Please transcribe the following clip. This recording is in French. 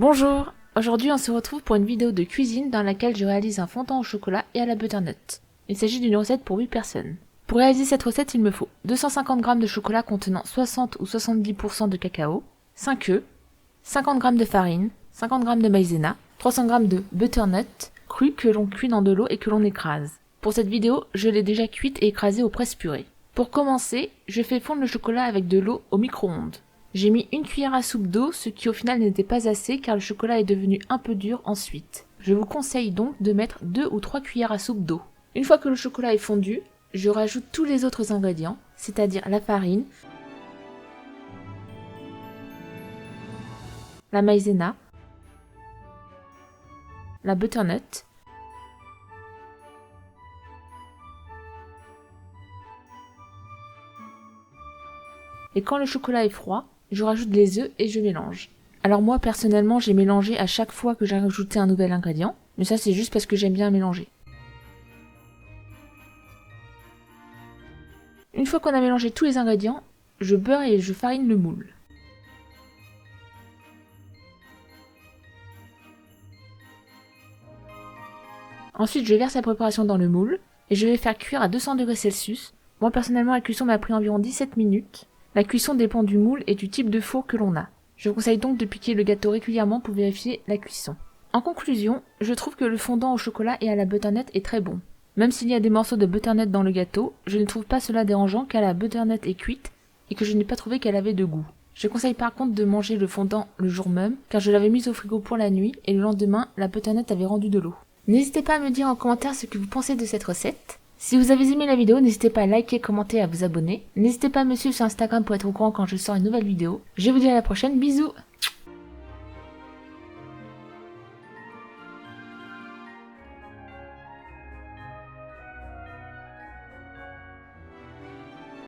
Bonjour, aujourd'hui on se retrouve pour une vidéo de cuisine dans laquelle je réalise un fondant au chocolat et à la butternut. Il s'agit d'une recette pour 8 personnes. Pour réaliser cette recette, il me faut 250 g de chocolat contenant 60 ou 70% de cacao, 5 œufs, 50 g de farine, 50 g de maïzena, 300 g de butternut cru que l'on cuit dans de l'eau et que l'on écrase. Pour cette vidéo, je l'ai déjà cuite et écrasée au presse-purée. Pour commencer, je fais fondre le chocolat avec de l'eau au micro-ondes. J'ai mis une cuillère à soupe d'eau, ce qui au final n'était pas assez car le chocolat est devenu un peu dur ensuite. Je vous conseille donc de mettre 2 ou 3 cuillères à soupe d'eau. Une fois que le chocolat est fondu, je rajoute tous les autres ingrédients, c'est-à-dire la farine, la maïzena, la butternut, et quand le chocolat est froid, je rajoute les œufs et je mélange. Alors moi personnellement j'ai mélangé à chaque fois que j'ai rajouté un nouvel ingrédient, mais ça c'est juste parce que j'aime bien mélanger. Une fois qu'on a mélangé tous les ingrédients, je beurre et je farine le moule. Ensuite je verse la préparation dans le moule et je vais faire cuire à 200 degrés Celsius. Moi personnellement la cuisson m'a pris environ 17 minutes. La cuisson dépend du moule et du type de four que l'on a. Je vous conseille donc de piquer le gâteau régulièrement pour vérifier la cuisson. En conclusion, je trouve que le fondant au chocolat et à la butternut est très bon. Même s'il y a des morceaux de butternut dans le gâteau, je ne trouve pas cela dérangeant car la butternut est cuite et que je n'ai pas trouvé qu'elle avait de goût. Je conseille par contre de manger le fondant le jour même car je l'avais mis au frigo pour la nuit et le lendemain, la butternut avait rendu de l'eau. N'hésitez pas à me dire en commentaire ce que vous pensez de cette recette. Si vous avez aimé la vidéo, n'hésitez pas à liker, commenter et à vous abonner. N'hésitez pas à me suivre sur Instagram pour être au courant quand je sors une nouvelle vidéo. Je vous dis à la prochaine, bisous!